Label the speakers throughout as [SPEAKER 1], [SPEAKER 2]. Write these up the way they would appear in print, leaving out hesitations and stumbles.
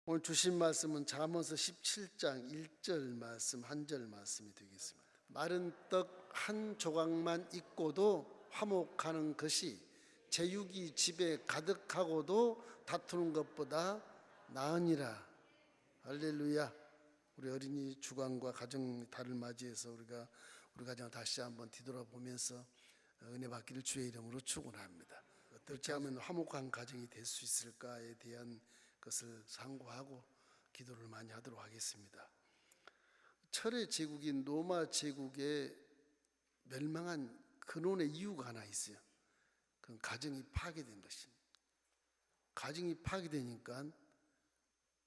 [SPEAKER 1] 오늘 주신 말씀은 잠언서 17장 1절 말씀, 한 절 말씀이 되겠습니다. 마른 떡 한 조각만 있고도 화목하는 것이 제육이 집에 가득하고도 다투는 것보다 나으니라. 할렐루야. 우리 어린이 주간과 가정 달을 맞이해서 우리가 우리 가정을 다시 한번 뒤돌아보면서 은혜 받기를 주의 이름으로 축원합니다. 어떻게 하면 화목한 가정이 될 수 있을까에 대한 것을 상고하고 기도를 많이 하도록 하겠습니다. 철의 제국인 로마 제국의 멸망한 근원의 이유가 하나 있어요. 그건 가정이 파괴된 것입니다. 가정이 파괴되니까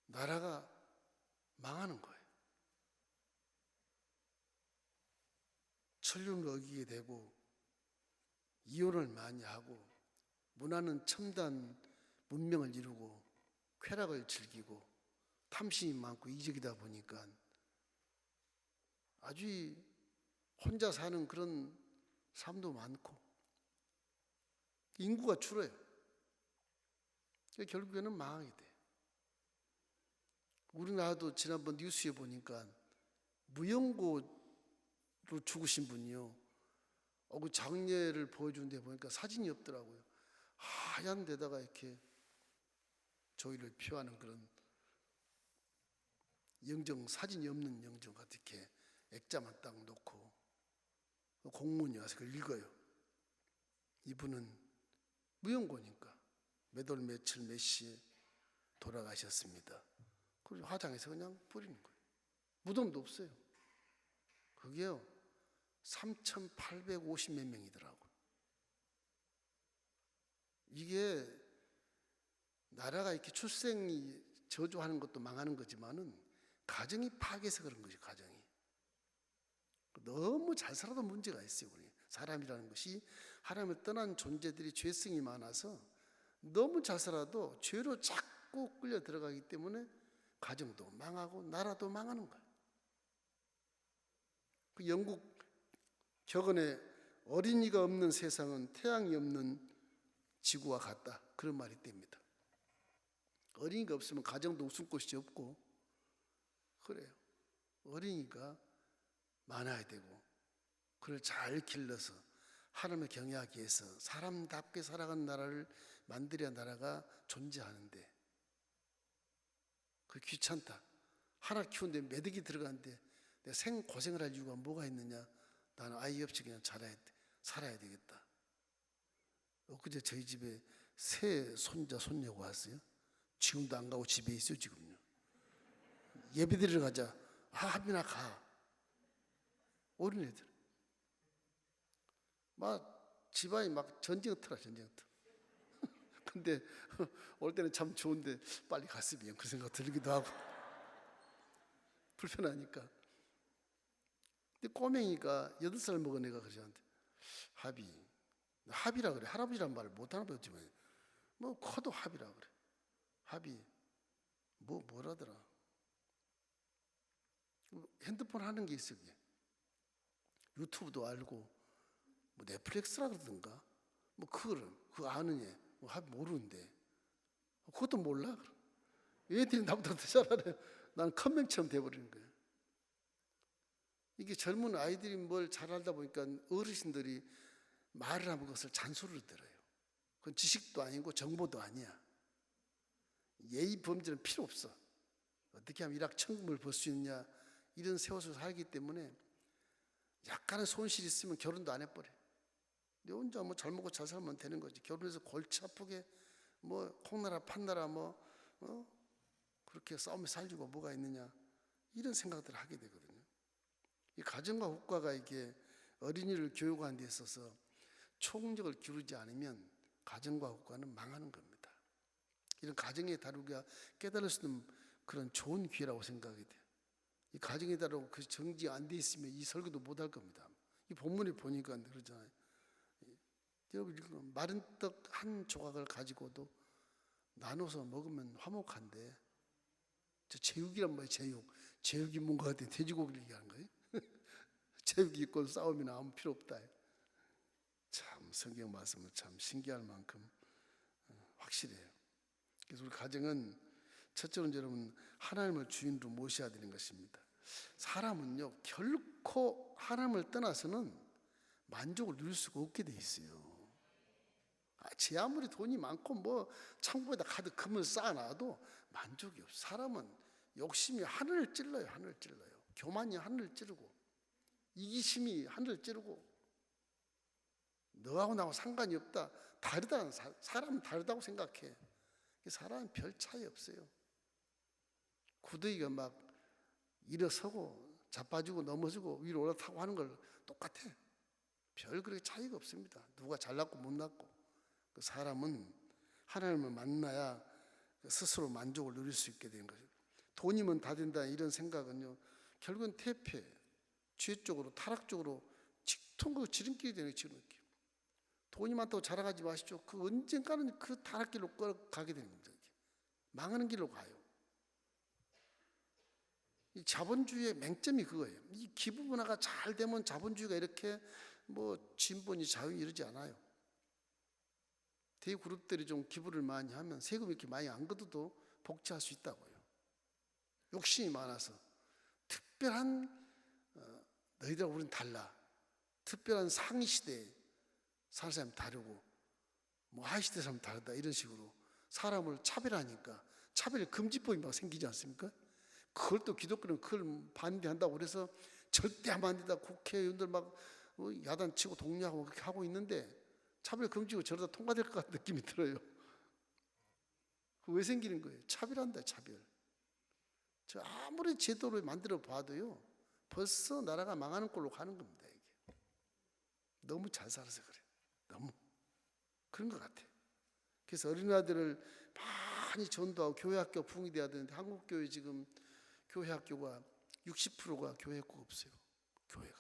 [SPEAKER 1] 나라가 망하는 거예요. 천륜을 어기게 되고 이혼을 많이 하고 문화는 첨단 문명을 이루고 쾌락을 즐기고 탐심이 많고 이적이다 보니까 아주 혼자 사는 그런 삶도 많고 인구가 줄어요. 결국에는 망하게 돼요. 우리나라도 지난번 뉴스에 보니까 무연고로 죽으신 분이요. 그 장례를 보여주는데 보니까 사진이 없더라고요. 하얀 데다가 이렇게 조의를 표하는 그런 영정, 사진이 없는 영정 같은 이렇게 액자만 딱 놓고 공무원이 와서 그걸 읽어요. 이분은 무연고니까 몇 월 며칠 몇 시에 돌아가셨습니다. 그리고 화장해서 그냥 뿌리는 거예요. 무덤도 없어요. 그게요 3,850몇 명이더라고요. 이게 나라가 이렇게 출생이 저조하는 것도 망하는 거지만은 가정이 파괴해서 그런 거죠. 가정이 너무 잘 살아도 문제가 있어요. 우리 사람이라는 것이 하나님을 떠난 존재들이 죄성이 많아서 너무 잘 살아도 죄로 자꾸 끌려 들어가기 때문에 가정도 망하고 나라도 망하는 거예요. 그 영국 격언에 어린이가 없는 세상은 태양이 없는 지구와 같다, 그런 말이 띱니다. 어린이가 없으면 가정도 웃음꽃이 없고 그래요. 어린이가 많아야 되고 그를 잘 길러서 하나님을 경외하기 위해서 사람답게 살아가는 나라를 만들어야 나라가 존재하는데 그 귀찮다. 하나 키우는데 매덕이 들어가는데 내가 생고생을 할 이유가 뭐가 있느냐. 나는 아이 없이 그냥 살아야 되겠다. 엊그제 저희 집에 새 손자 손녀가 왔어요. 지금도 안 가고 집에 있어요. 지금요. 예배 드리러 가자. 하빈아 가. 어린애들 막 집안이 막 전쟁터라. 전쟁터. 근데 올 때는 참 좋은데 빨리 갔으면 그 생각 들기도 하고 불편하니까. 근데 꼬맹이가 8살 먹은 애가 그래 저한테 합이라 그래. 할아버지란 말을 못하나 보였지만 뭐 커도 합이라 그래. 합이 뭐라더라. 핸드폰 하는 게 있어. 그게 유튜브도 알고 뭐 넷플릭스라 그러던가 뭐 그거 아는 애 뭐 합 모르는데 그것도 몰라. 얘들이 나보다 더 잘하네. 나는 컴맹처럼 돼버리는 거야. 이게 젊은 아이들이 뭘 잘 알다 보니까 어르신들이 말을 하는 것을 잔소리를 들어요. 그건 지식도 아니고 정보도 아니야. 예의 범죄는 필요 없어. 어떻게 하면 일확천금을 벌 수 있느냐 이런 세워서 살기 때문에 약간의 손실이 있으면 결혼도 안 해버려. 내 혼자 뭐 잘 먹고 잘 살면 되는 거지. 결혼해서 골치 아프게 뭐 콩나라 판나라 그렇게 싸우며 살려고 뭐가 있느냐 이런 생각들을 하게 되거든요. 이 가정과 국가가 이게 어린이를 교육하는 데 있어서 총력을 기울이지 않으면 가정과 국가는 망하는 겁니다. 이런 가정에 다루기가 깨달을 수 있는 그런 좋은 기회라고 생각이 돼요. 이 가정에 다루고 그 정지 안 돼 있으면 이 설교도 못 할 겁니다. 이 본문에 보니까 그러잖아요. 여러분 마른 떡 한 조각을 가지고도 나눠서 먹으면 화목한데 저 제육이란 말이에요. 제육이 뭔가 같아. 돼지고기를 얘기하는 거예요. 제육이 있고 싸우면 아무 필요 없다. 참 성경 말씀은 참 신기할 만큼 확실해요. 그래서 우리 가정은 첫째로는 여러분 하나님을 주인으로 모셔야 되는 것입니다. 사람은요 결코 하나님을 떠나서는 만족을 누릴 수가 없게 돼 있어요. 제 아무리 돈이 많고 뭐 창고에다 가득 금을 쌓아놔도 만족이 없어. 사람은 욕심이 하늘을 찔러요. 하늘을 찔러요. 교만이 하늘을 찌르고 이기심이 하늘을 찌르고 너하고 나하고 상관이 없다. 다르다는 사람은 다르다고 생각해. 사람은 별 차이 없어요. 구더기가 막 일어서고 자빠지고 넘어지고 위로 올라타고 하는 걸 똑같아. 별 그렇게 차이가 없습니다. 누가 잘났고 못났고. 그 사람은 하나님을 만나야 스스로 만족을 누릴 수 있게 되는 거죠. 돈이면 다 된다 이런 생각은요 결국은 퇴폐, 죄 쪽으로 타락 쪽으로 직통으로 지름길이 되는 지름길. 돈이 많다고 자랑하지 마시죠. 그 언젠가는 그 타락길로 끌어가게 되는 겁니다. 망하는 길로 가요. 이 자본주의의 맹점이 그거예요. 이 기부 문화가 잘 되면 자본주의가 이렇게 뭐 진보니 자유니 이러지 않아요. 대그룹들이 좀 기부를 많이 하면 세금 이렇게 많이 안 걷어도 복지할 수 있다고요. 욕심이 많아서 특별한 너희들하고 우리는 달라. 특별한 상위 시대에 사는 사람이 다르고 뭐 하위 시대 사람 다르다 이런 식으로 사람을 차별하니까 차별 금지법이 막 생기지 않습니까? 그걸 또 기독교는 그걸 반대한다고 그래서 절대 하면 안 된다. 국회의원들 막 야단치고 독려하고 그렇게 하고 있는데 차별 금지고 저러다 통과될 것 같은 느낌이 들어요. 왜 생기는 거예요? 차별한다, 차별. 저 아무리 제도를 만들어 봐도요, 벌써 나라가 망하는 꼴로 가는 겁니다, 이게. 너무 잘 살아서 그래. 너무. 그런 것 같아. 그래서 어린아이들을 많이 전도하고 교회학교 부흥이 돼야 되는데 한국교회 지금 교회학교가 60%가 교회학교가 없어요. 교회가.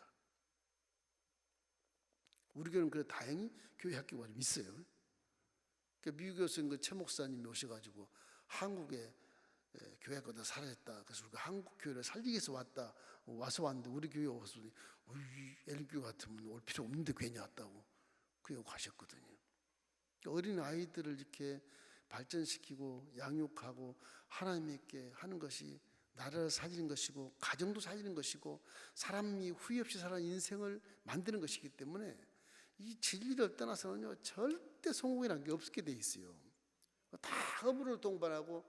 [SPEAKER 1] 우리 교회는 그래 다행히 교회학교가 좀 있어요. 그러니까 미국에서 그 최 목사님이 오셔가지고 한국에 교회학교가 사라졌다. 그래서 우리가 한국 교회를 살리기 위해서 와서 왔는데 우리 교회 와서 엘리교회 같으면 올 필요 없는데 괜히 왔다고 그러고 가셨거든요. 어린 아이들을 이렇게 발전시키고 양육하고 하나님께 하는 것이 나라를 살리는 것이고 가정도 살리는 것이고 사람이 후회 없이 사는 인생을 만드는 것이기 때문에 이 진리를 떠나서는요 절대 성공이라는 게 없게 돼 있어요. 다 허물을 동반하고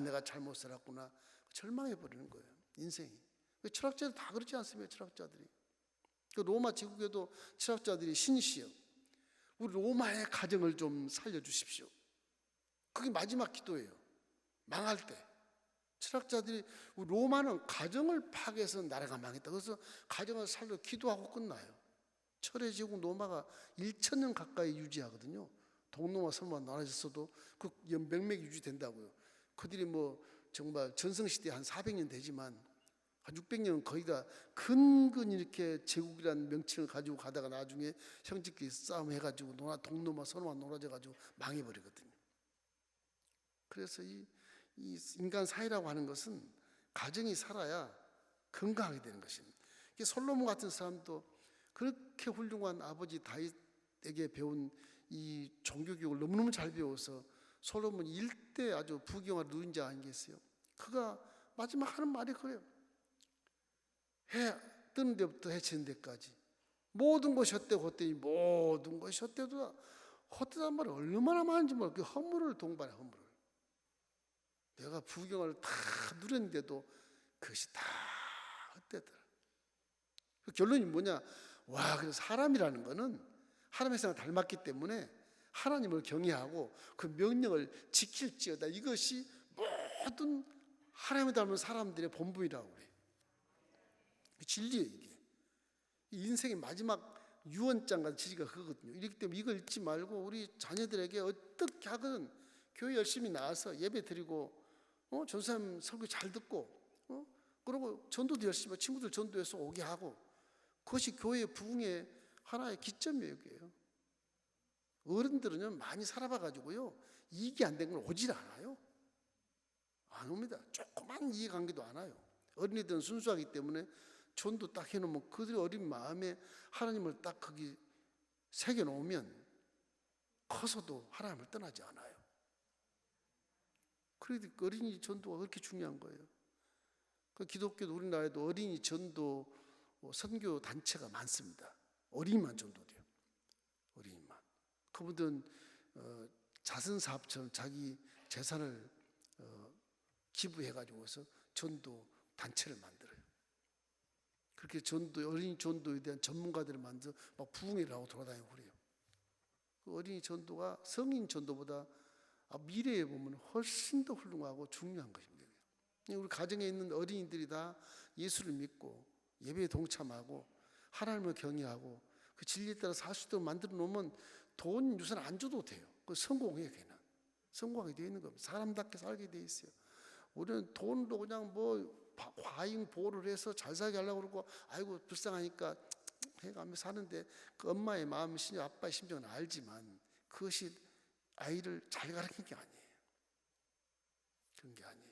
[SPEAKER 1] 내가 잘못 살았구나 절망해 버리는 거예요. 인생이. 철학자들 다 그렇지 않습니까? 철학자들이. 로마 제국에도 철학자들이 신이시여 우리 로마의 가정을 좀 살려주십시오. 그게 마지막 기도예요. 망할 때 철학자들이 로마는 가정을 파괴해서 나라가 망했다. 그래서 가정을 살려 기도하고 끝나요. 철의 제국 로마가 1000년 가까이 유지하거든요. 동로마 서로만 나눠졌어도 그 명맥이 유지된다고요. 그들이 뭐 정말 전성시대 한 400년 되지만 한 600년은 거의 다 근근 이렇게 제국이라는 명칭을 가지고 가다가 나중에 형제끼리 싸움해가지고 동로마 서로만 놀아져가지고 망해버리거든요. 그래서 이 인간 사회라고 하는 것은 가정이 살아야 건강하게 되는 것입니다. 솔로몬 같은 사람도 그렇게 훌륭한 아버지 다윗에게 배운 이 종교교육을 너무너무 잘 배워서 솔로몬 일대 아주 부귀영화를 누린 자 아니겠어요? 그가 마지막 하는 말이 그래요. 해 뜨는 데부터 해 지는 데까지 모든 것이 헛되고 헛되니 모든 것이 헛되도다. 헛되다는 말이 얼마나 많은지 몰라. 그 허물을 동반해 허물을. 내가 부귀영화를 다 누렸는데도 그것이 다 헛되더라. 그 결론이 뭐냐? 그래서 사람이라는 거는 하나님의 생각을 닮았기 때문에 하나님을 경외하고 그 명령을 지킬지어다. 이것이 모든 하나님을 닮은 사람들의 본분이라고 그래요. 진리예요, 이게. 인생의 마지막 유언장과 진리가 그거거든요. 이렇기 때문에 이걸 잊지 말고 우리 자녀들에게 어떻게 하든 교회 열심히 나와서 예배 드리고 전사님 설교 잘 듣고 그리고 전도도 열심히 하고 친구들 전도해서 오게 하고 그것이 교회의 부흥의 하나의 기점이에요. 이게요. 어른들은요 많이 살아봐가지고요 이익이 안 된 건 오질 않아요. 안 옵니다. 조그만 이해관계도 안 와요. 어린이들은 순수하기 때문에 전도 딱 해놓으면 그들의 어린 마음에 하나님을 딱 거기 새겨놓으면 커서도 하나님을 떠나지 않아요. 그래도 어린이 전도가 그렇게 중요한 거예요. 그 기독교 우리나라에도 어린이 전도 선교 단체가 많습니다. 어린이만 전도돼요. 어린이만. 그분들은 자선사업처럼 자기 재산을 기부해가지고서 전도 단체를 만들어요. 그렇게 어린이 전도에 대한 전문가들을 만들어 막 부흥회라고 돌아다니고 그래요. 그 어린이 전도가 성인 전도보다 미래에 보면 훨씬 더 훌륭하고 중요한 것입니다. 우리 가정에 있는 어린이들이 다 예수를 믿고 예배에 동참하고 하나님을 경외하고 그 진리에 따라 살 수 있도록 만들어 놓으면 돈 유산 안 줘도 돼요. 그 성공해요. 걔는 성공하게 되어 있는 겁니다. 사람답게 살게 되어 있어요. 우리는 돈으로 그냥 과잉 보호를 해서 잘 살게 하려고 그러고 아이고 불쌍하니까 해가며 사는데 그 엄마의 마음, 아빠의 심정은 알지만 그것이 아이를 잘 가르치는 게 아니에요. 그런 게 아니에요.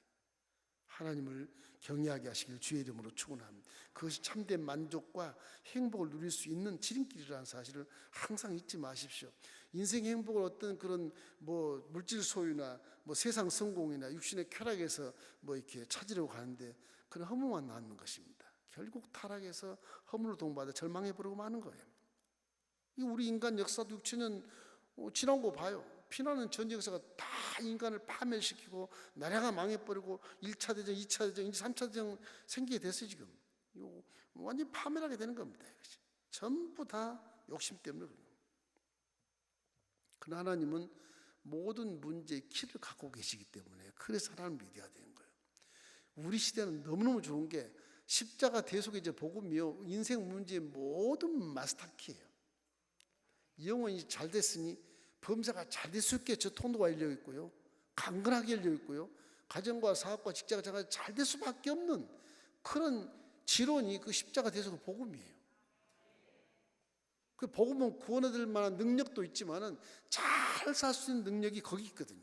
[SPEAKER 1] 하나님을 경외하게 하시길 주의 이름으로 축원합니다. 그것이 참된 만족과 행복을 누릴 수 있는 지름길이라는 사실을 항상 잊지 마십시오. 인생 행복을 어떤 그런 물질 소유나 세상 성공이나 육신의 쾌락에서 이렇게 찾으려고 하는데 그런 허무만 낳는 것입니다. 결국 타락해서 허물로 동받아 절망해 버리고 마는 거예요. 이 우리 인간 역사도 6천년 지난 거 봐요. 피나는 전쟁 역사가 다 인간을 파멸시키고 나라가 망해버리고 1차 대전, 2차 대전, 이제 3차 대전 생기게 됐어요. 지금 완전히 파멸하게 되는 겁니다. 이것이. 전부 다 욕심 때문에 그래요. 그러나 하나님은 모든 문제의 키를 갖고 계시기 때문에 그래서 하나님을 믿어야 되는 거예요. 우리 시대는 너무너무 좋은 게 십자가 대속의 이제 복음이요, 인생 문제의 모든 마스터키예요. 영혼이 잘 됐으니 범사가 잘 될 수 있게 저 통로가 열려 있고요, 강건하게 열려 있고요, 가정과 사업과 직장 생활이 잘 될 수밖에 없는 그런 지론이 그 십자가 대속의 복음이에요. 그 복음은 구원 얻을 만한 능력도 있지만은 잘 살 수 있는 능력이 거기 있거든요.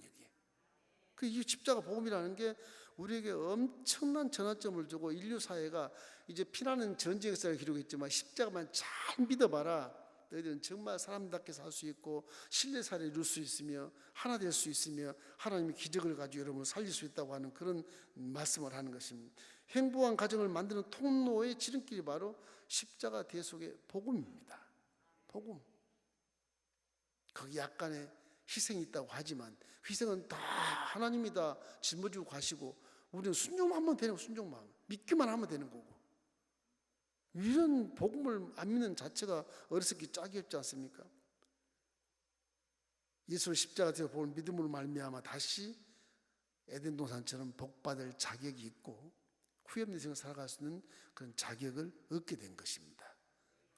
[SPEAKER 1] 그 이 십자가 복음이라는 게 우리에게 엄청난 전환점을 주고 인류 사회가 이제 피나는 전쟁 역사를 기록했지만 십자가만 잘 믿어봐라. 너희들은 정말 사람답게 살 수 있고 신뢰 사례를 이룰 수 있으며 하나 될 수 있으며 하나님의 기적을 가지고 여러분을 살릴 수 있다고 하는 그런 말씀을 하는 것입니다. 행복한 가정을 만드는 통로의 지름길이 바로 십자가 대속의 복음입니다. 복음. 거기 약간의 희생이 있다고 하지만 희생은 다 하나님이 다 짊어지고 가시고 우리는 순종하면 되는 거예요. 순종만 믿기만 하면 되는 거고. 이런 복음을 안 믿는 자체가 어리석기 짝이 없지 않습니까? 예수를 십자가 되어 볼 믿음으로 말미암아 다시 에덴 동산처럼 복받을 자격이 있고 후회 없는 인생을 살아갈 수 있는 그런 자격을 얻게 된 것입니다.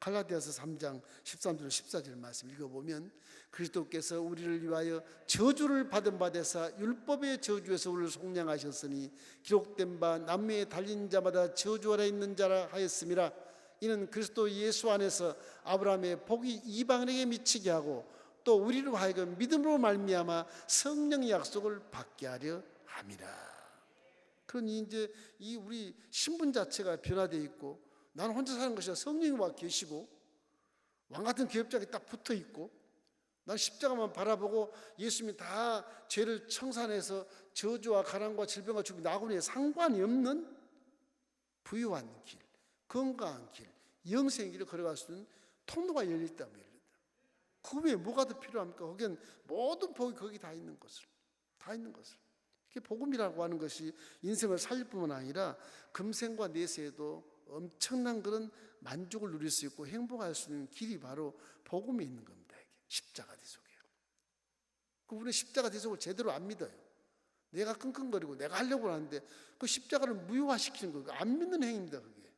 [SPEAKER 1] 갈라디아서 3장 13절 14절 말씀 읽어보면 그리스도께서 우리를 위하여 저주를 받은 바 되사 율법의 저주에서 우리를 속량하셨으니 기록된 바 남미에 달린 자마다 저주 아래 있는 자라 하였음이라. 이는 그리스도 예수 안에서 아브라함의 복이 이방인에게 미치게 하고 또 우리로 하여금 믿음으로 말미암아 성령의 약속을 받게 하려 함이라. 그러니 이제 이 우리 신분 자체가 변화되어 있고 나는 혼자 사는 것이 아니라 성령이 와 계시고 왕같은 기업장이 딱 붙어 있고 난 십자가만 바라보고 예수님이 다 죄를 청산해서 저주와 가난과 질병과 죽음이 나고에 상관이 없는 부유한 길, 건강한 길, 영생의 길을 걸어갈 수 있는 통로가 열려있다면 그 외에 뭐가 더 필요합니까? 거기엔 모든 복이 거기 다 있는 것을 그게 복음이라고 하는 것이 인생을 살릴 뿐만 아니라 금생과 내세에도 엄청난 그런 만족을 누릴 수 있고 행복할 수 있는 길이 바로 복음에 있는 겁니다. 이게 십자가 대속이에요. 그분은 십자가 대속을 제대로 안 믿어요. 내가 끙끙거리고 내가 하려고 하는데 그 십자가를 무효화시키는 거예요. 안 믿는 행위입니다. 그게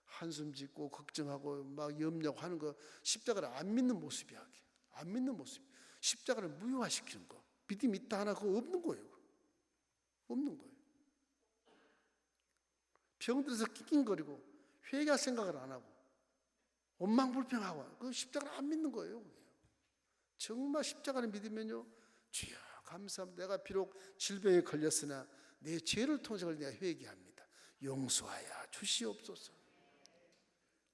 [SPEAKER 1] 한숨 짓고 걱정하고 막 염려하고 하는 거 십자가를 안 믿는 모습이야. 안 믿는 모습. 십자가를 무효화시키는 거. 믿음 있다 하나 그거 없는 거예요. 없는 거예요. 병들어서 낑낑거리고 회개할 생각을 안 하고 원망불평하고 그 십자가를 안 믿는 거예요. 정말 십자가를 믿으면요, 주여 감사합니다. 내가 비록 질병에 걸렸으나 내 죄를 통해서 내가 회개합니다. 용서하여 주시옵소서.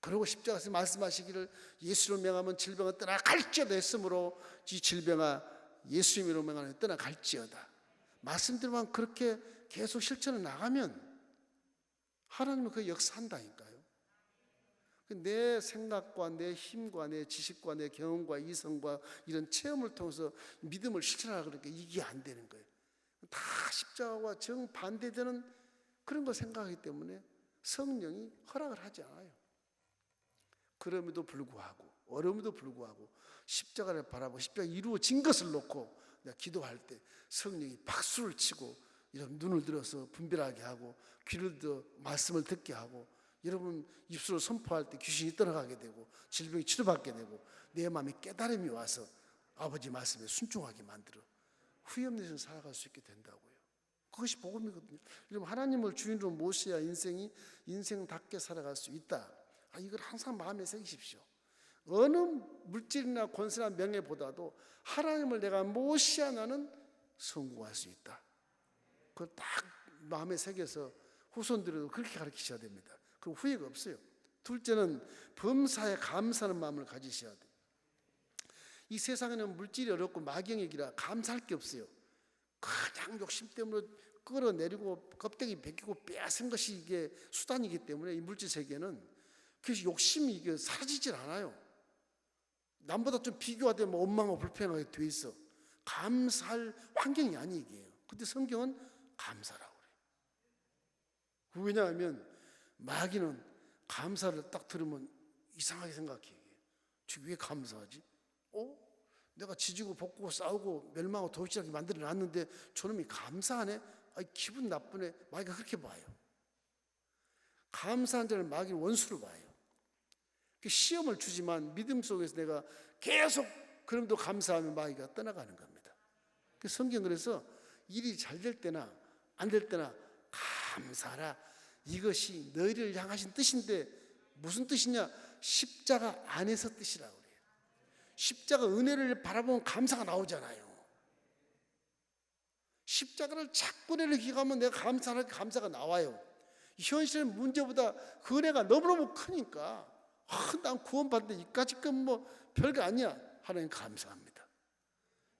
[SPEAKER 1] 그리고 십자가에서 말씀하시기를 예수로 명하면 질병은 떠나갈지어다 했으므로 이 질병아 예수님으로 명하면 떠나갈지어다. 말씀대로만 그렇게 계속 실천해 나가면 하나님은 그 역사한다니까요. 내 생각과 내 힘과 내 지식과 내 경험과 이성과 이런 체험을 통해서 믿음을 실천하려고 그러니까 이게 안 되는 거예요. 다 십자가와 정반대되는 그런 거 생각하기 때문에 성령이 허락을 하지 않아요. 그럼에도 불구하고, 어려움에도 불구하고 십자가를 바라보고 십자가 이루어진 것을 놓고 내가 기도할 때 성령이 박수를 치고 이런 눈을 들어서 분별하게 하고 귀를 들어 말씀을 듣게 하고, 여러분 입술로 선포할 때 귀신이 떠나가게 되고 질병이 치료받게 되고 내 마음에 깨달음이 와서 아버지 말씀에 순종하게 만들어 후회 없는 인생을 살아갈 수 있게 된다고요. 그것이 복음이거든요. 여러분 하나님을 주인으로 모셔야 인생답게 살아갈 수 있다. 이걸 항상 마음에 새기십시오. 어느 물질이나 권세나 명예보다도 하나님을 내가 모셔야 나는 성공할 수 있다. 그걸 딱 마음에 새겨서 후손들에도 그렇게 가르치셔야 됩니다. 그럼 후회가 없어요. 둘째는 범사에 감사하는 마음을 가지셔야 돼요. 이 세상에는 물질이 어렵고 막영이라 감사할 게 없어요. 그냥 욕심 때문에 끌어내리고 껍데기 벗기고 빼앗은 것이 이게 수단이기 때문에 이 물질 세계는 그래서 욕심이 이게 사라지질 않아요. 남보다 좀 비교하되 뭐 원망하고 불평하게 돼 있어. 감사할 환경이 아니 이게요. 근데 성경은 감사라고 그래요. 왜냐하면 마귀는 감사를 딱 들으면 이상하게 생각해요. 왜 감사하지? 내가 지지고 볶고 싸우고 멸망하고 도시락이 만들어 놨는데 저놈이 감사하네? 기분 나쁘네? 마귀가 그렇게 봐요. 감사한 자를 마귀는 원수로 봐요. 시험을 주지만 믿음 속에서 내가 계속 그럼도 감사하면 마귀가 떠나가는 겁니다. 성경 그래서 일이 잘 될 때나 안 될 때나 감사하라. 이것이 너희를 향하신 뜻인데 무슨 뜻이냐? 십자가 안에서 뜻이라고 그래요. 십자가 은혜를 바라보면 감사가 나오잖아요. 십자가를 자꾸 은혜를 기가하면 내가 감사하는 감사가 나와요. 현실의 문제보다 그 은혜가 너무너무 크니까 난 구원받는데 이까짓 건 뭐 별거 아니야. 하나님 감사합니다.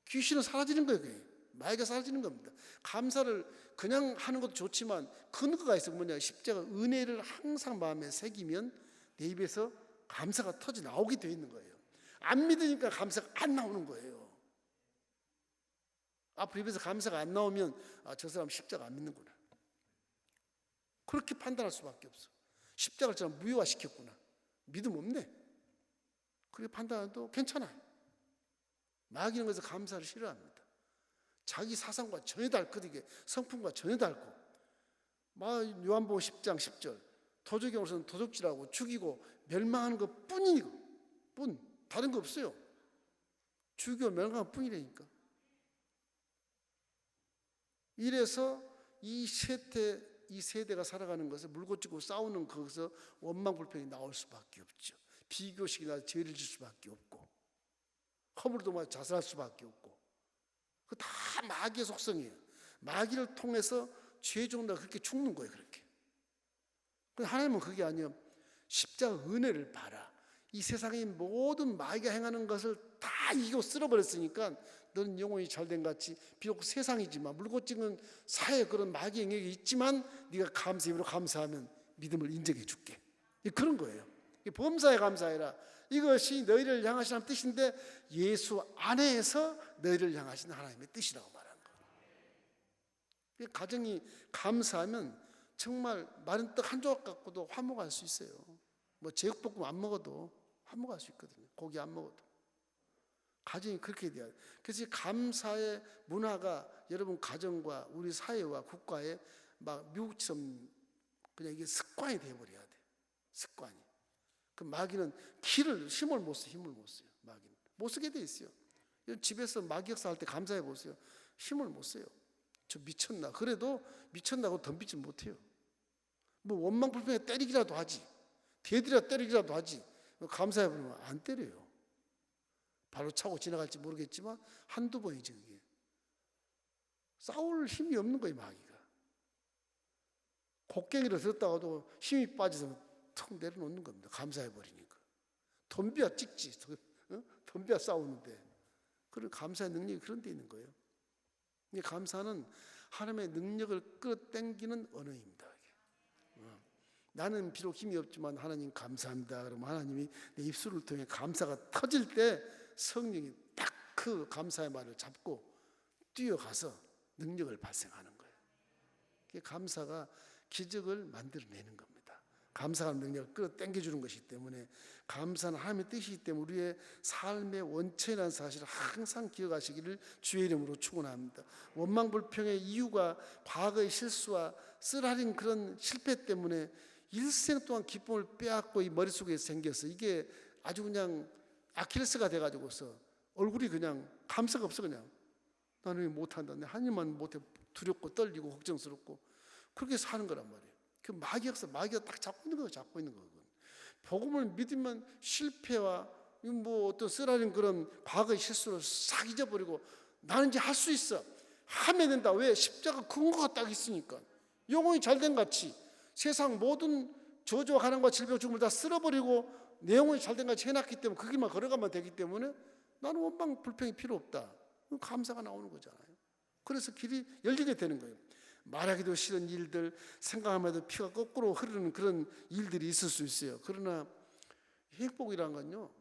[SPEAKER 1] 귀신은 사라지는 거예요. 그게. 마귀가 사라지는 겁니다. 감사를 그냥 하는 것도 좋지만 근거가 있어. 뭐냐? 십자가 은혜를 항상 마음에 새기면 내 입에서 감사가 터져 나오게 되어 있는 거예요. 안 믿으니까 감사가 안 나오는 거예요. 앞으로 입에서 감사가 안 나오면 저 사람 십자가 안 믿는구나. 그렇게 판단할 수밖에 없어. 십자가를 좀 무효화시켰구나. 믿음 없네. 그렇게 판단해도 괜찮아요. 마귀는 그래서 감사를 싫어합니다. 자기 사상과 전혀 다르게 성품과 전혀 다르고 요한복음 10장 10절 도적경으로서는 도적질하고 죽이고 멸망하는 것 뿐이고 다른 거 없어요. 죽이고 멸망하는 뿐이라니까. 이래서 이 세대가 살아가는 것을 물고 찌고 싸우는 거기서 원망 불평이 나올 수밖에 없죠. 비교식이나 죄를 질 수밖에 없고 허물도 자살할 수밖에 없고 그 다 마귀의 속성이에요. 마귀를 통해서 죄종자가 그렇게 죽는 거예요. 그렇게. 하나님은 그게 아니에요. 십자가 은혜를 봐라. 이 세상의 모든 마귀가 행하는 것을 다 이기고 쓸어버렸으니까 너는 영혼이 잘된 같이 비록 세상이지만 물고 찍는 사회 그런 마귀 영역이 있지만 네가 감사함으로 감사하면 믿음을 인정해 줄게. 그런 거예요. 범사에 감사해라. 이것이 너희를 향하신 하나님의 뜻인데 예수 안에서 너희를 향하신 하나님의 뜻이라고 말하는 거예요. 가정이 감사하면 정말 마른 떡 한 조각 갖고도 화목할 수 있어요. 제육볶음 안 먹어도 화목할 수 있거든요. 고기 안 먹어도. 가정이 그렇게 돼야 돼요. 그래서 감사의 문화가 여러분 가정과 우리 사회와 국가에 미국처럼 그냥 이게 습관이 되어버려야 돼요. 습관이. 그 마귀는 힘을 못 써요. 마귀는 못 쓰게 돼 있어요. 집에서 마귀 역사할 때 감사해 보세요. 힘을 못 써요. 저 미쳤나? 그래도 미쳤나고 덤비지 못해요. 원망 불평에 때리기라도 하지. 대들여 때리기라도 하지. 감사해 보면 안 때려요. 발로 차고 지나갈지 모르겠지만 한두 번이지 그게. 싸울 힘이 없는 거예요. 마귀가. 곡괭이를 들었다가도 힘이 빠져서 턱 내려놓는 겁니다. 감사해버리니까. 덤벼 찍지. 덤벼 싸우는데. 그런 감사의 능력이 그런 데 있는 거예요. 감사는 하나님의 능력을 끌어당기는 언어입니다. 나는 비록 힘이 없지만 하나님 감사합니다. 그러면 하나님이 내 입술을 통해 감사가 터질 때 성령이 딱 그 감사의 말을 잡고 뛰어가서 능력을 발생하는 거예요. 감사가 기적을 만들어내는 겁니다. 감사가 능력을 끌어당겨주는 것이기 때문에, 감사는 하나님의 뜻이기 때문에 우리의 삶의 원천이라는 사실을 항상 기억하시기를 주의 이름으로 축원합니다. 원망불평의 이유가 과거의 실수와 쓰라린 그런 실패 때문에 일생 동안 기쁨을 빼앗고 이 머릿속에 생겨서 이게 아주 그냥 아킬레스가 돼가지고서 얼굴이 그냥 감사가 없어. 그냥 나는 왜 못한다, 내 하나님만 못해, 두렵고 떨리고 걱정스럽고 그렇게 사는 거란 말이에요. 그 마귀가 딱 잡고 있는 거예요. 복음을 믿으면 실패와 뭐 어떤 쓰라린 그런 과거의 실수를 싹 잊어버리고 나는 이제 할 수 있어, 하면 된다. 왜? 십자가 근거가 딱 있으니까. 영혼이 잘된 같이 세상 모든 저주와 가난과 질병 죽음을 다 쓸어버리고 내 영혼이 잘된 같이 해놨기 때문에 그 길만 걸어가면 되기 때문에 나는 원망 불평이 필요 없다. 감사가 나오는 거잖아요. 그래서 길이 열리게 되는 거예요. 말하기도 싫은 일들, 생각하면 해도 피가 거꾸로 흐르는 그런 일들이 있을 수 있어요. 그러나 행복이란 건요,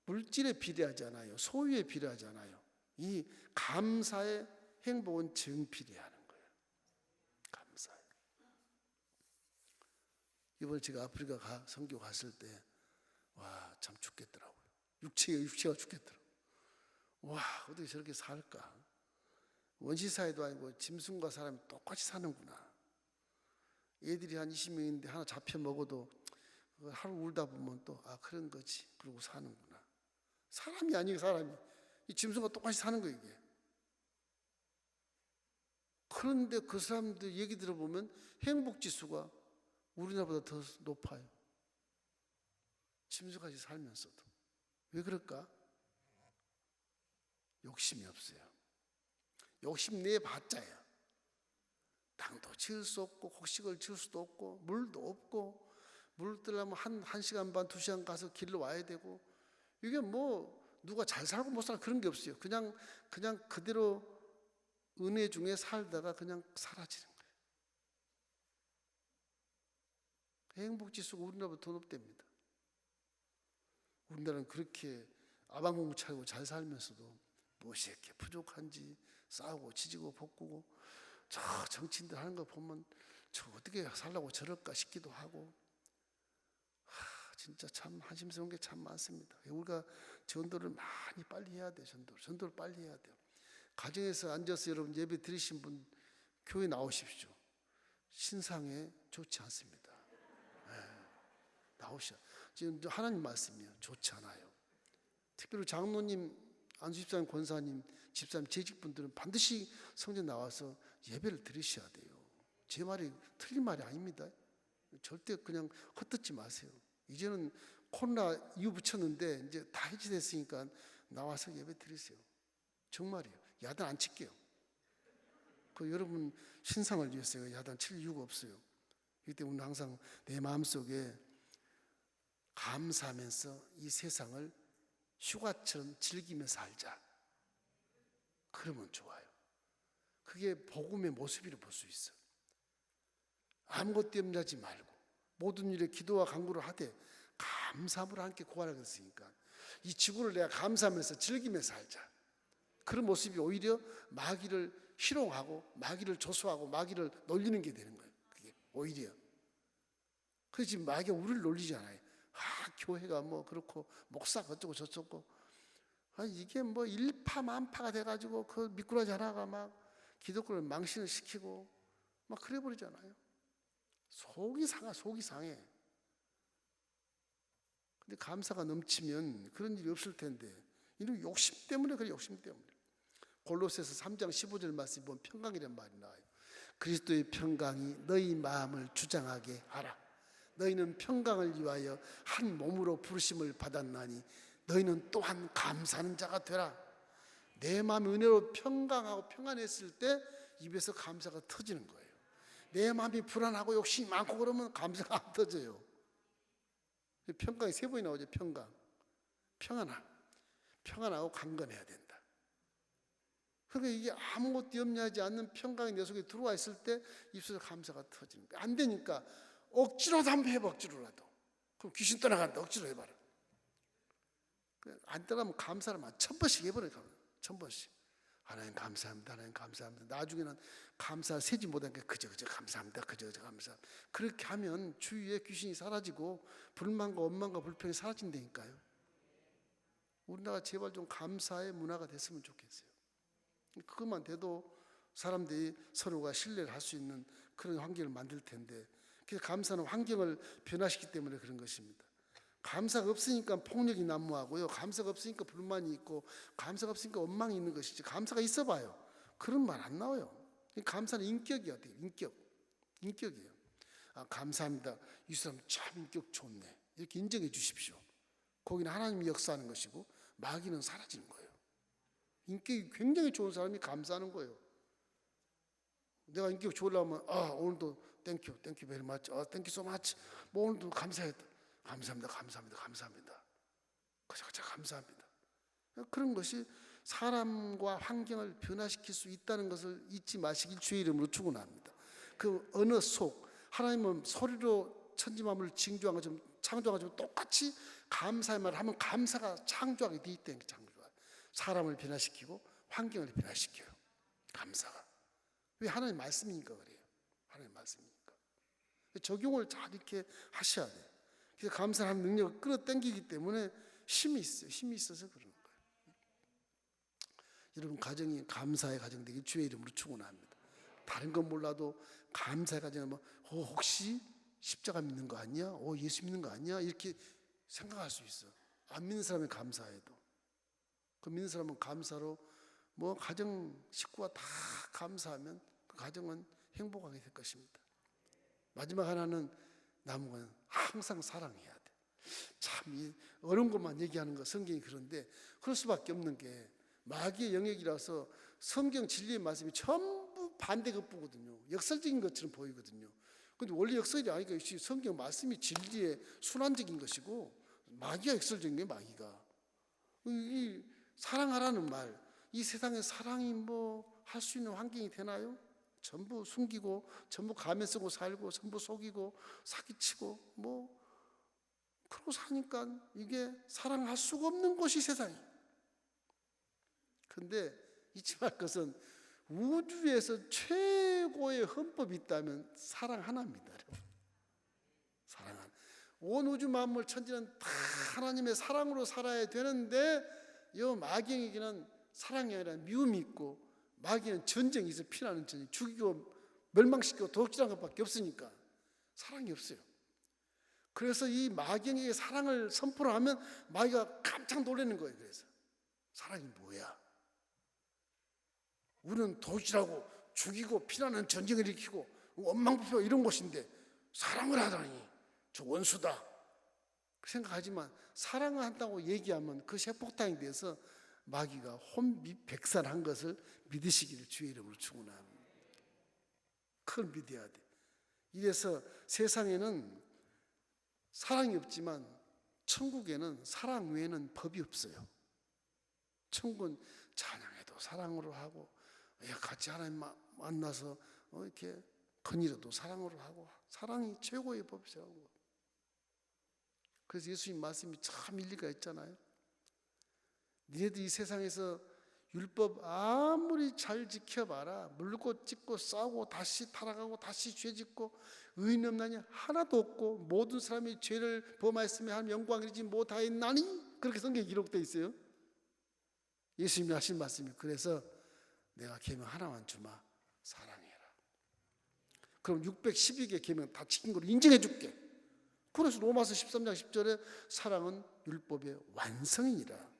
[SPEAKER 1] 물질에 비례하지 않아요. 소유에 비례하지 않아요. 이 감사의 행복은 정비례하는 거예요. 감사예요. 이번에 제가 아프리카 선교 갔을 때 와, 참 죽겠더라고요. 육체가 죽겠더라고요. 와, 어떻게 저렇게 살까? 원시사회도 아니고 짐승과 사람이 똑같이 사는구나. 애들이 한 20명인데 하나 잡혀 먹어도 하루 울다 보면 또 그런 거지, 그러고 사는구나. 사람이 아니고 사람이 이 짐승과 똑같이 사는 거예요, 이게. 그런데 그 사람들 얘기 들어보면 행복지수가 우리나라보다 더 높아요. 짐승같이 살면서도. 왜 그럴까? 욕심이 없어요. 욕심 내봤자야. 땅도 지을 수 없고 곡식을 지을 수도 없고 물도 없고, 물 뜨려면 한 시간 반, 2시간 가서 길로 와야 되고, 이게 뭐 누가 잘 살고 못 살고 그런 게 없어요. 그냥 그대로 은혜 중에 살다가 그냥 사라지는 거예요. 행복지수가 우리나라보다 더 높답니다. 우리나라는 그렇게 아방공부 차리고 잘 살면서도 무엇이 이렇게 부족한지 싸우고 지지고 볶고, 저 정치인들 하는 거 보면 저 어떻게 살라고 저럴까 싶기도 하고, 진짜 참 한심스러운 게 참 많습니다. 우리가 전도를 많이 빨리 해야 돼요. 전도를 빨리 해야 돼요. 가정에서 앉아서 여러분 예배 드리신 분 교회 나오십시오. 신상에 좋지 않습니다. 나오셔. 지금 하나님 말씀이에요. 좋지 않아요. 특별히 장로님, 안수집사님, 권사님, 집사님, 재직분들은 반드시 성전 나와서 예배를 드리셔야 돼요. 제 말이 틀린 말이 아닙니다. 절대 그냥 헛듣지 마세요. 이제는 코로나 이후 붙였는데 이제 다 해지됐으니까 나와서 예배 드리세요. 정말이에요. 야단 안 칠게요. 그 여러분 신상을 위해서요. 야단 칠 이유가 없어요. 그렇기 때문에 항상 내 마음속에 감사하면서 이 세상을 휴가처럼 즐기며 살자. 그러면 좋아요. 그게 복음의 모습이라 볼 수 있어요. 아무것도 염려하지 말고 모든 일에 기도와 간구를 하되 감사함으로 함께 구하라 그랬으니까 이 지구를 내가 감사하면서 즐기며 살자. 그런 모습이 오히려 마귀를 희롱하고 마귀를 조소하고 마귀를 놀리는 게 되는 거예요. 그게 오히려. 그래서 지금 마귀가 우리를 놀리지 않아요. 교회가 뭐 그렇고 목사가 어쩌고 저쩌고, 이게 뭐 일파만파가 돼가지고 그 미꾸라지 하나가 막 기독교를 망신을 시키고 막 그래 버리잖아요. 속이 상해. 근데 감사가 넘치면 그런 일이 없을 텐데, 이런 욕심 때문에 그래. 욕심 때문에. 골로새서 3장 15절 말씀 보면 평강이라는 말이 나와요. 그리스도의 평강이 너희 마음을 주장하게 하라. 너희는 평강을 위하여 한 몸으로 부르심을 받았나니 너희는 또한 감사하는 자가 되라. 내 마음이 은혜로 평강하고 평안했을 때 입에서 감사가 터지는 거예요. 내 마음이 불안하고 욕심이 많고 그러면 감사가 안 터져요. 평강이 3번이 나오죠. 평강, 평안하고 강건해야 된다. 그러니까 이게 아무것도 염려하지 않는 평강이 내 속에 들어와 있을 때 입술에 감사가 터지는 거야. 안 되니까 억지로라도 한번 해봐. 억지로라도. 그럼 귀신 떠나간다. 억지로 해봐라. 안 떠나면 감사를 1000번씩 해버려요. 1000번씩. 하나님 감사합니다. 하나님 감사합니다. 나중에는 감사 세지 못한 게 그저 감사합니다. 그저 감사합니다. 그렇게 하면 주위에 귀신이 사라지고 불만과 원망과 불평이 사라진다니까요. 우리나라 제발 좀 감사의 문화가 됐으면 좋겠어요. 그것만 돼도 사람들이 서로가 신뢰를 할 수 있는 그런 환경을 만들 텐데, 그래서 감사는 환경을 변화시키기 때문에 그런 것입니다. 감사가 없으니까 폭력이 난무하고요. 감사가 없으니까 불만이 있고, 감사가 없으니까 원망이 있는 것이지. 감사가 있어봐요. 그런 말 안 나와요. 감사는 인격이야 돼요. 인격이에요. 아, 감사합니다. 이 사람 참 인격 좋네. 이렇게 인정해 주십시오. 거기는 하나님이 역사하는 것이고 마귀는 사라지는 거예요. 인격이 굉장히 좋은 사람이 감사하는 거예요. 내가 인격 좋으려면 오늘도 땡큐 베리 마치, 땡큐 소 마치, 뭐 오늘도 감사했다. 감사합니다. 그저 감사합니다. 그런 것이 사람과 환경을 변화시킬 수 있다는 것을 잊지 마시길 주의 이름으로 축원합니다. 그 언어 속 하나님은 소리로 천지만물을 창조한 것처럼 똑같이 감사의 말을 하면 감사가 창조하게 돼 있다는 게 창조가. 사람을 변화시키고 환경을 변화시켜요. 감사가. 왜? 하나님 말씀이니까 그래요. 하나님 말씀이니까. 적용을 잘 이렇게 하셔야 돼요. 그래서 감사하는 능력을 끌어당기기 때문에 힘이 있어요. 힘이 있어서 그러는 거예요. 여러분 가정이 감사의 가정 되길 주의 이름으로 축원합니다. 다른 건 몰라도 감사의 가정은 혹시 십자가 믿는 거 아니야? 예수 믿는 거 아니야? 이렇게 생각할 수 있어. 안 믿는 사람은 감사해도. 그 믿는 사람은 감사로 가정 식구가 다 감사하면 그 가정은 행복하게 될 것입니다. 마지막 하나는 남은 건 항상 사랑해야 돼. 참 이 어려운 것만 얘기하는 거 성경이 그런데 그럴 수밖에 없는 게 마귀의 영역이라서 성경 진리의 말씀이 전부 반대급부거든요. 역설적인 것처럼 보이거든요. 근데 원래 역설이 아니니까 성경 말씀이 진리의 순환적인 것이고 마귀가 역설적인 게 마귀가. 이 사랑하라는 말, 이 세상에 사랑이 할 수 있는 환경이 되나요? 전부 숨기고 전부 가면 쓰고 살고 전부 속이고 사기치고 그러고 사니까 이게 사랑할 수가 없는 곳이 세상이. 근데 잊지 말 것은 우주에서 최고의 헌법이 있다면 사랑 하나입니다. 여러분. 사랑 하나. 온 우주 만물 천지는 다 하나님의 사랑으로 살아야 되는데 이 마귀에게는 사랑이 아니라 미움이 있고 마귀는 전쟁이 있어. 피나는 전쟁. 죽이고 멸망시키고 도둑질하는 것밖에 없으니까 사랑이 없어요. 그래서 이 마귀에게 사랑을 선포를 하면 마귀가 깜짝 놀라는 거예요. 그래서 사랑이 뭐야? 우리는 도둑질하고 죽이고 피나는 전쟁을 일으키고 원망부패 이런 곳인데 사랑을 하다니 저 원수다 생각하지만 사랑을 한다고 얘기하면 그 핵폭탄에 대해서 마귀가 혼비백산한 것을 믿으시기를 주의 이름으로 축원합니다. 그걸 믿어야 돼. 이래서 세상에는 사랑이 없지만 천국에는 사랑 외에는 법이 없어요. 천국은 찬양해도 사랑으로 하고 같이 하나님 만나서 이렇게 건의라도 사랑으로 하고 사랑이 최고의 법이라고. 그래서 예수님 말씀이 참 일리가 있잖아요. 니네들 이 세상에서 율법 아무리 잘 지켜봐라 물고 찢고 싸우고 다시 타락하고 다시 죄짓고 의인 없나니 하나도 없고 모든 사람이 죄를 범하였으며 하나님 영광을 이루지 못하였나니 그렇게 성경에 기록되어 있어요. 예수님이 하신 말씀이 그래서 내가 계명 하나만 주마 사랑해라. 그럼 612개 계명 다 지킨 걸 인정해 줄게. 그래서 로마서 13장 10절에 사랑은 율법의 완성이니라.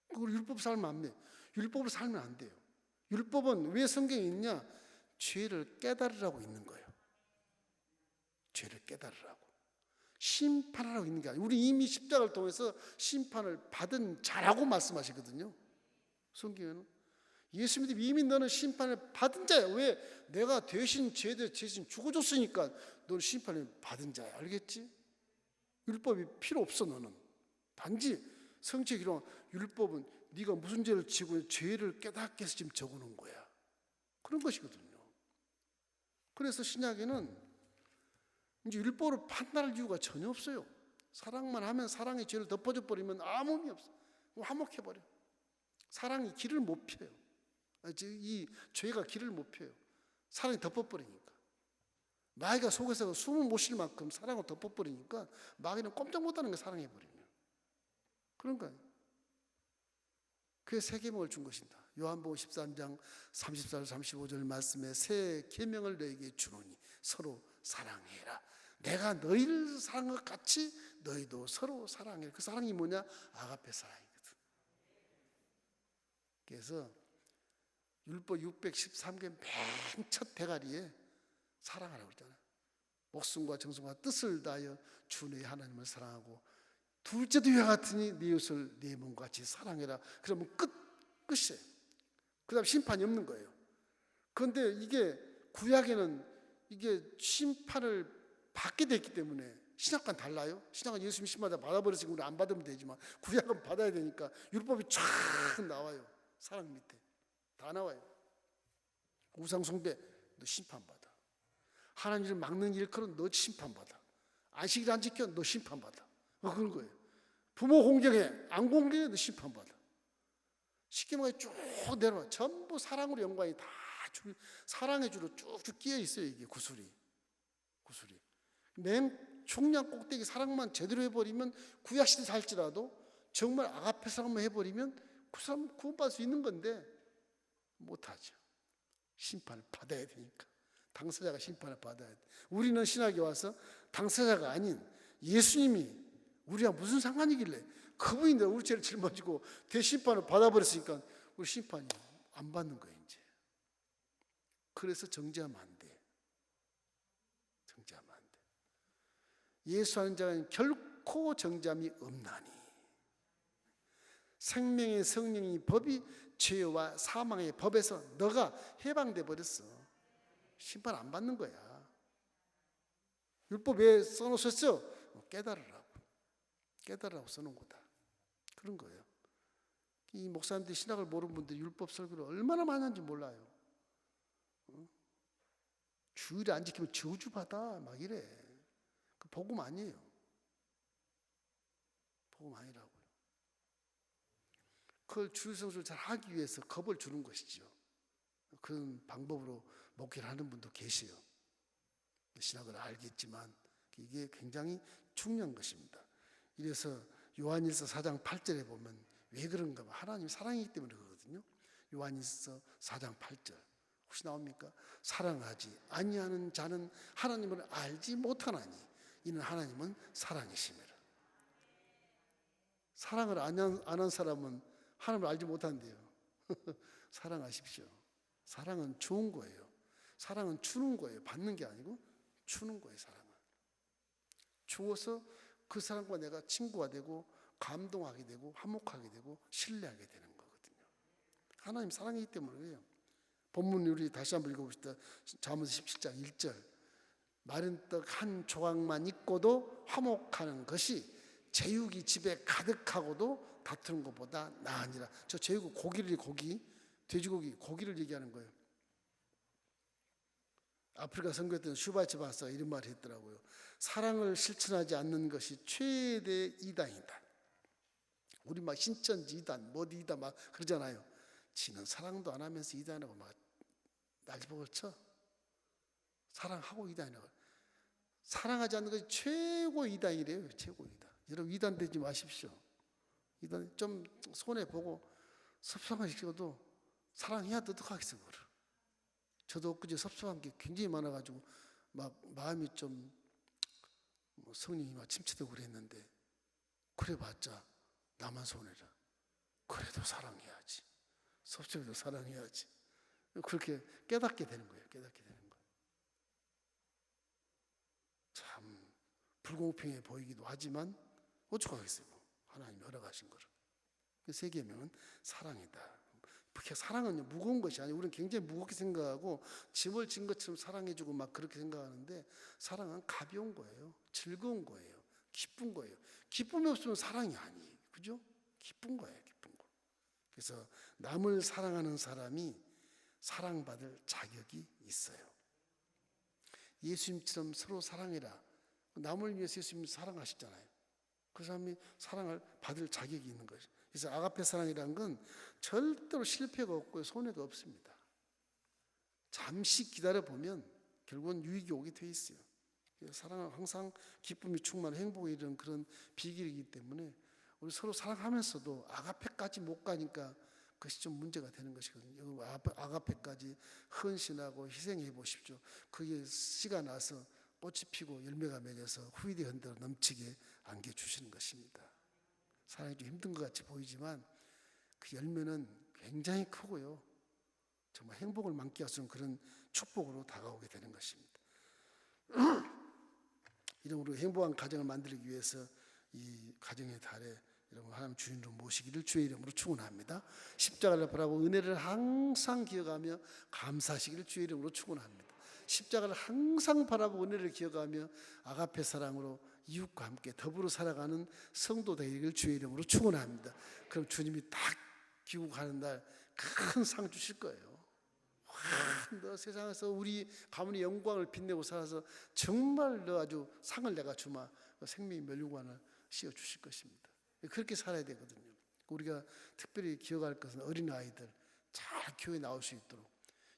[SPEAKER 1] 그걸 율법 살면 안 돼. 율법을 살면 안 돼요. 율법은 왜 성경에 있냐? 죄를 깨달으라고 있는 거예요. 죄를 깨달으라고. 심판하라고 있는 게 아니에요. 우리 이미 십자가를 통해서 심판을 받은 자라고 말씀하시거든요. 성경에는 예수 믿으면 이미 너는 심판을 받은 자야. 왜? 내가 대신 죽어줬으니까 너는 심판을 받은 자야. 알겠지? 율법이 필요 없어. 너는 단지 성취의 기록 율법은 네가 무슨 죄를 지고 죄를 깨닫게 해서 지금 적어놓은 거야. 그런 것이거든요. 그래서 신약에는 이제 율법으로 판단할 이유가 전혀 없어요. 사랑만 하면 사랑의 죄를 덮어줘 버리면 아무 의미 없어. 화목해버려. 사랑이 길을 못 펴요. 이 죄가 길을 못 펴요. 사랑이 덮어버리니까. 마귀가 속에서 숨을 못 쉴 만큼 사랑을 덮어버리니까 마귀는 꼼짝 못하는 게 사랑해버리면. 그런 거예요. 그게 새 계명을 준 것입니다. 요한복음 13장 34절 35절 말씀에 새 계명을 너에게 주노니 서로 사랑해라. 내가 너희를 사랑한 것 같이 너희도 서로 사랑해라. 그 사랑이 뭐냐? 아가페 사랑이거든. 그래서 율법 613개 맨 첫 대가리에 사랑하라고 그러잖아요. 목숨과 정성과 뜻을 다하여 주 너희 하나님을 사랑하고 둘째도 이와 같으니 네 이웃을 네 몸과 같이 사랑해라. 그러면 끝이에요. 그 다음 심판이 없는 거예요. 그런데 이게 구약에는 이게 심판을 받게 됐기 때문에 신약과는 달라요. 신약은 예수님 심판을 받아버렸으니까 우리 안 받으면 되지만 구약은 받아야 되니까 율법이 쫙 나와요. 사랑 밑에 다 나와요. 우상 숭배 너 심판받아. 하나님을 막는 일컬은 너 심판받아. 안식일 안 지켜 너 심판받아. 그런 거예요. 부모 공경해 안 공경해 너 심판받아. 쉽게 말해 쭉 내려와. 전부 사랑으로 연관이 다 사랑의 주로 쭉쭉 끼어 있어요. 이게 구슬이 맨 총량 꼭대기 사랑만 제대로 해버리면 구약시대 살지라도 정말 아가페 사랑만 해버리면 그 사람 구원받을 수 있는 건데 못하죠. 심판을 받아야 되니까. 당사자가 심판을 받아야 돼. 우리는 신학에 와서 당사자가 아닌 예수님이 우리랑 무슨 상관이길래 그분이 우리 죄를 짊어지고 대심판을 받아버렸으니까 우리 심판이 안 받는 거예요 이제. 그래서 정죄하면 안 돼. 정죄하면 안 돼. 예수하는 자는 결코 정죄함이 없나니 생명의 성령이 법이 죄와 사망의 법에서 너가 해방돼 버렸어. 심판 안 받는 거야. 율법 왜 써놓으셨죠? 깨달으라고 써놓은 거다. 그런 거예요. 이 목사님들이 신학을 모르는 분들 율법 설교를 얼마나 많이 하는지 몰라요. 주일에 안 지키면 저주받아 막 이래. 그 복음 아니에요. 복음 아니라고요. 그걸 주일 성수를 잘 하기 위해서 겁을 주는 것이죠. 그런 방법으로 목회를 하는 분도 계세요. 신학을 알겠지만 이게 굉장히 중요한 것입니다. 이래서 요한일서 4장 8절에 보면 왜 그런가? 하나님 사랑이기 때문에 그러거든요. 요한일서 4장 8절 혹시 나옵니까? 사랑하지 아니하는 자는 하나님을 알지 못하나니 이는 하나님은 사랑이심이라. 사랑을 안 한 사람은 하나님을 알지 못한대요. 사랑하십시오. 사랑은 좋은 거예요. 사랑은 주는 거예요. 받는 게 아니고 주는 거예요. 사랑은 주어서 그 사람과 내가 친구가 되고 감동하게 되고 화목하게 되고 신뢰하게 되는 거거든요. 하나님 사랑이기 때문에 그래요. 본문 우리 다시 한번 읽어봅시다. 잠언 17장 1절 마른 떡 한 조각만 있고도 화목하는 것이 제육이 집에 가득하고도 다투는 것보다 나으니라. 저 제육은 돼지고기, 고기를 얘기하는 거예요. 아프리카 선교했던 슈바이츠 박사가 이런 말을 했더라고요. 사랑을 실천하지 않는 것이 최대 이단이다. 우리 막 신천지 이단, 뭐디 이단 막 그러잖아요. 지는 사랑도 안 하면서 이단하고 막 날집을 쳐. 사랑하고 이단이라고. 사랑하지 않는 것이 최고 이단이래요. 최고 이단. 여러분 이단 되지 마십시오. 이단 좀 손해 보고 섭섭하시고도 사랑해야 뜨뜻하겠어 그걸. 저도 엊그제 섭섭한 게 굉장히 많아가지고 막 마음이 좀 성령이 막 침체되고 그랬는데 그래봤자 나만 손해라. 그래도 사랑해야지. 섭섭해도 사랑해야지. 그렇게 깨닫게 되는 거예요. 깨닫게 되는 거예요. 참 불공평해 보이기도 하지만 어쩌겠어요. 하나님이 허락하신 거를. 세 계명은 사랑이다. 사랑은 무거운 것이 아니에요. 우리는 굉장히 무겁게 생각하고 짐을 진 것처럼 사랑해주고 막 그렇게 생각하는데 사랑은 가벼운 거예요. 즐거운 거예요. 기쁜 거예요. 기쁨이 없으면 사랑이 아니에요. 그죠? 기쁜 거예요. 기쁜 거. 그래서 남을 사랑하는 사람이 사랑받을 자격이 있어요. 예수님처럼 서로 사랑해라. 남을 위해서 예수님이 사랑하셨잖아요. 그 사람이 사랑을 받을 자격이 있는 것이죠. 그래서 아가페 사랑이라는 건 절대로 실패가 없고 손해가 없습니다. 잠시 기다려보면 결국은 유익이 오게 돼 있어요. 사랑은 항상 기쁨이 충만한 행복에 이르는 그런 비결이기 때문에 우리 서로 사랑하면서도 아가페까지 못 가니까 그것이 좀 문제가 되는 것이거든요. 아가페까지 헌신하고 희생해 보십시오. 그게 씨가 나서 꽃이 피고 열매가 맺어서 후이디 흔들어 넘치게 안겨주시는 것입니다. 사랑이 좀 힘든 것 같이 보이지만 그 열매는 굉장히 크고요. 정말 행복을 만끽할 수 있는 그런 축복으로 다가오게 되는 것입니다. 이러므로 행복한 가정을 만들기 위해서 이 가정의 달에 여러분 하나님 주인으로 모시기를 주의 이름으로 축원합니다. 십자가를 바라고 은혜를 항상 기억하며 감사하시기를 주의 이름으로 축원합니다. 십자가를 항상 바라보고 은혜를 기억하며 아가페 사랑으로 이웃과 함께 더불어 살아가는 성도 되기를 주의 이름으로 축원합니다. 그럼 주님이 딱 귀국하는 날 큰 상 주실 거예요. 너 세상에서 우리 가문의 영광을 빛내고 살아서 정말 너 아주 상을 내가 주마 생명의 멸류관을 씌워 주실 것입니다. 그렇게 살아야 되거든요. 우리가 특별히 기억할 것은 어린아이들 잘 교회 나올 수 있도록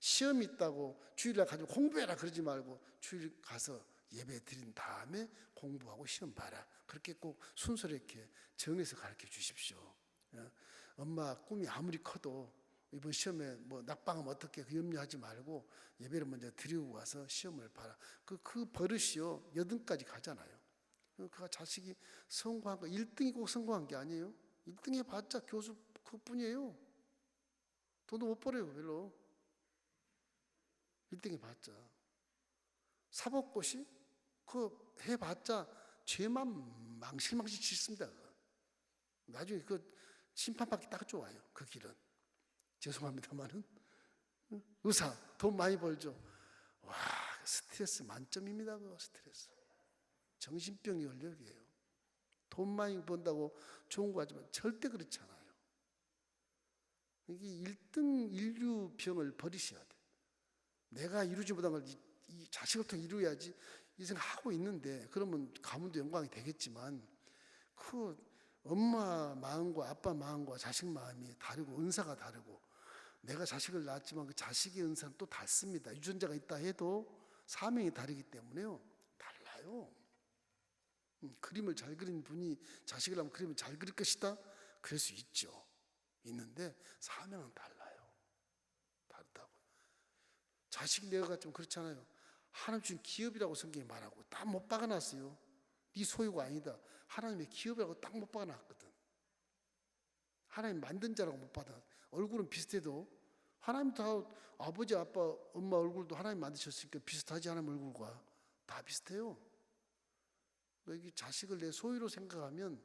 [SPEAKER 1] 시험이 있다고 주일날 가지고 공부해라 그러지 말고 주일 가서 예배 드린 다음에 공부하고 시험 봐라. 그렇게 꼭 순서롭게 정해서 가르쳐 주십시오. 엄마 꿈이 아무리 커도 이번 시험에 뭐 낙방하면 어떻게 그 염려하지 말고 예배를 먼저 드리고 와서 시험을 봐라. 그 버릇이요 8등까지 가잖아요. 그 자식이 성공한 거 1등이 꼭 성공한 게 아니에요. 1등 해봤자 교수 그뿐이에요. 돈도 못 벌어요 별로. 1등 해봤자 사법고시 그 해봤자 죄만 망실망실 짓습니다. 나중에 그 심판받기 딱 좋아요. 그 길은. 죄송합니다만은 의사 돈 많이 벌죠. 와 스트레스 만점입니다. 그 스트레스 정신병이 원력이에요. 돈 많이 번다고 좋은 거 하지만 절대 그렇지 않아요. 이게 1등 인류병을 버리셔야 돼. 내가 이루지 못한 걸 이 자식을 통해 이루어야지 이 생각하고 있는데 그러면 가문도 영광이 되겠지만 그 엄마 마음과 아빠 마음과 자식 마음이 다르고 은사가 다르고 내가 자식을 낳았지만 그 자식의 은사는 또 다릅니다. 유전자가 있다 해도 사명이 다르기 때문에요. 달라요. 그림을 잘 그린 분이 자식을 하면 그림을 잘 그릴 것이다? 그럴 수 있죠. 있는데 사명은 달라요. 다르다고. 자식 내가 좀 그렇잖아요. 하나님 주신 기업이라고 성경이 말하고 딱 못 박아놨어요. 네 소유가 아니다. 하나님의 기업이라고 딱 못 박아놨거든. 하나님 만든 자라고 못 받아. 얼굴은 비슷해도 하나님 다 아버지 아빠 엄마 얼굴도 하나님 만드셨으니까 비슷하지. 하나님 얼굴과 다 비슷해요. 여기 자식을 내 소유로 생각하면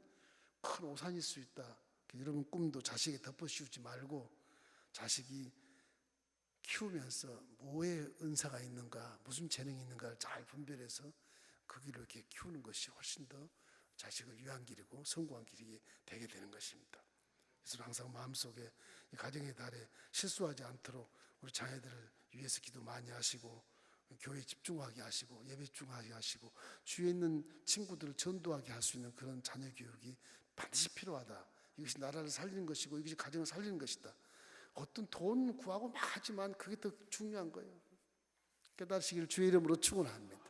[SPEAKER 1] 큰 오산일 수 있다. 여러분 꿈도 자식에 덮어씌우지 말고 자식이 키우면서 뭐에 은사가 있는가 무슨 재능이 있는가를 잘 분별해서 그 길을 이렇게 키우는 것이 훨씬 더 자식을 위한 길이고 성공한 길이 되게 되는 것입니다. 그래서 항상 마음속에 이 가정의 달에 실수하지 않도록 우리 자녀들을 위해서 기도 많이 하시고 교회에 집중하게 하시고 예배 집중하게 하시고 주위에 있는 친구들을 전도하게 할 수 있는 그런 자녀 교육이 반드시 필요하다. 이것이 나라를 살리는 것이고 이것이 가정을 살리는 것이다. 어떤 돈 구하고 막 하지만 그게 더 중요한 거예요. 깨달으시기를 주의 이름으로 축원합니다.